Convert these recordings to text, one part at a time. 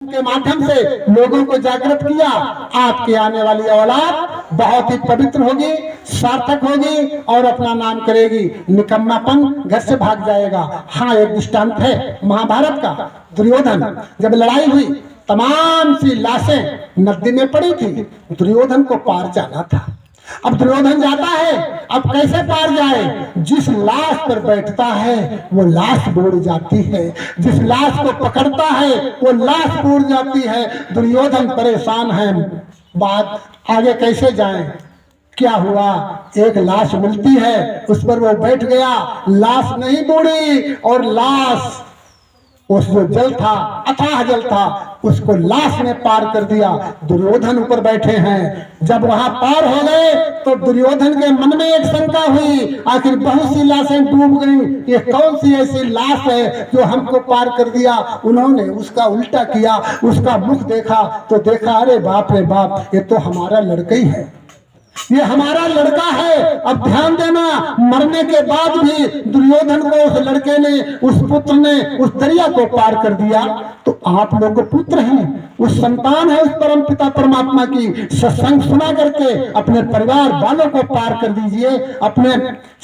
सत्संग के माध्यम से लोगों को जागृत किया। आपकी आने वाली औलाद बहुत ही पवित्र होगी, सार्थक होगी और अपना नाम करेगी। निकम्मापन घर से भाग जाएगा। हाँ, एक दृष्टांत है महाभारत का। दुर्योधन, जब लड़ाई हुई, तमाम सी लाशें नदी में पड़ी थी। दुर्योधन को पार जाना था। अब दुर्योधन जाता है, अब कैसे पार जाए? जिस लाश पर बैठता है वो लाश बूढ़ जाती है, जिस लाश को पकड़ता है वो लाश बूढ़ जाती है। दुर्योधन परेशान है, बात आगे कैसे जाए? क्या हुआ? एक लाश मिलती है, उस पर वो बैठ गया। लाश नहीं बूढ़ी और लाश, उस जो जल था, अथाह जल था, उसको लाश ने पार कर दिया। दुर्योधन ऊपर बैठे हैं। जब वहां पार हो गए तो दुर्योधन के मन में एक शंका हुई, आखिर बहुत सी लाशें डूब गई, ये कौन सी ऐसी लाश है जो हमको पार कर दिया? उन्होंने उसका उल्टा किया, उसका मुख देखा तो देखा, अरे बाप रे बाप, ये तो हमारा लड़का ही है, ये हमारा लड़का है। अब ध्यान देना, मरने के बाद भी दुर्योधन को उस लड़के ने, उस पुत्र ने उस दरिया को पार कर दिया। तो आप लोग पुत्र हैं, उस संतान है उस परम पिता परमात्मा की। सत्संग सुना करके अपने परिवार वालों को पार कर दीजिए, अपने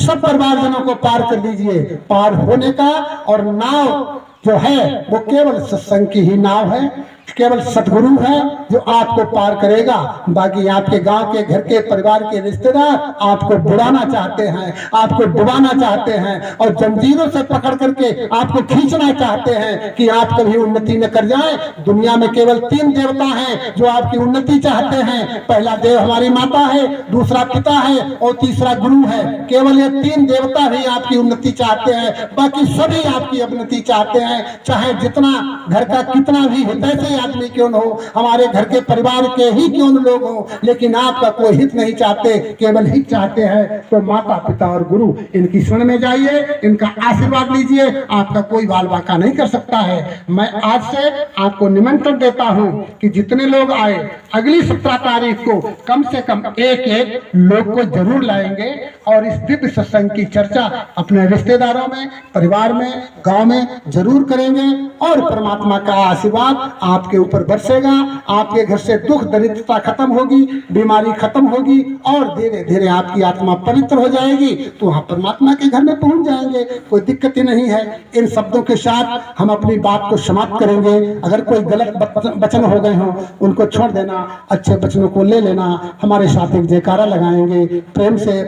सब परिवारजनों को पार कर दीजिए। पार होने का और नाव जो है वो केवल सत्संग की ही नाव है, केवल सतगुरु है जो आपको पार करेगा। बाकी आपके गांव के, घर के, परिवार के रिश्तेदार आपको बुलाना चाहते हैं, आपको डुबाना चाहते हैं और जंजीरों से पकड़ करके आपको खींचना चाहते हैं कि आप कभी उन्नति न कर जाएं। दुनिया में केवल 3 देवता हैं जो आपकी उन्नति चाहते हैं। पहला देव हमारी माता है, दूसरा पिता है और तीसरा गुरु है। केवल ये 3 देवता ही आपकी उन्नति चाहते हैं, बाकी सभी आपकी अवनति चाहते हैं। चाहे जितना घर का कितना भी हितैषी आदमी क्यों न हो, हमारे घर के परिवार के ही क्यों न लोग हो, लेकिन आपका कोई हित नहीं चाहते, केवल हित चाहते हैं। तो माता पिता और गुरु, इनकी शरण में जाइए, इनका आशीर्वाद लीजिए, आपका कोई बाल बाका नहीं कर सकता है। मैं आज से आपको निमंत्रण देता हूं कि जितने लोग आए, अगली 17 तारीख को कम से कम एक लोग को जरूर लाएंगे और इस दिव्य सत्संग की चर्चा अपने रिश्तेदारों में, परिवार में, गांव में जरूर करेंगे और परमात्मा का आशीर्वाद आपके ऊपर बरसेगा। आपके घर से दुख दरिद्रता खत्म होगी, बीमारी खत्म होगी और धीरे धीरे आपकी आत्मा पवित्र हो जाएगी। तो वहां परमात्मा के घर में पहुंच जाएंगे, कोई दिक्कत ही नहीं है। इन शब्दों के साथ हम अपनी बात को समाप्त करेंगे। अगर कोई गलत वचन हो गए हों उनको छोड़ देना, अच्छे वचनों को ले लेना। हमारे साथ एक जयकारा लगाएंगे प्रेम से।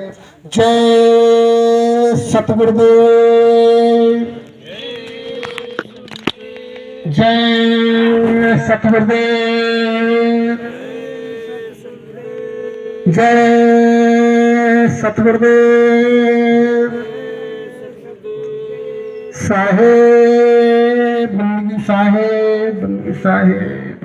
जय सतगुरुदेव, जय सतगुरुदेव, जय सतगुरुदेव। साहेब साहेब साहेब।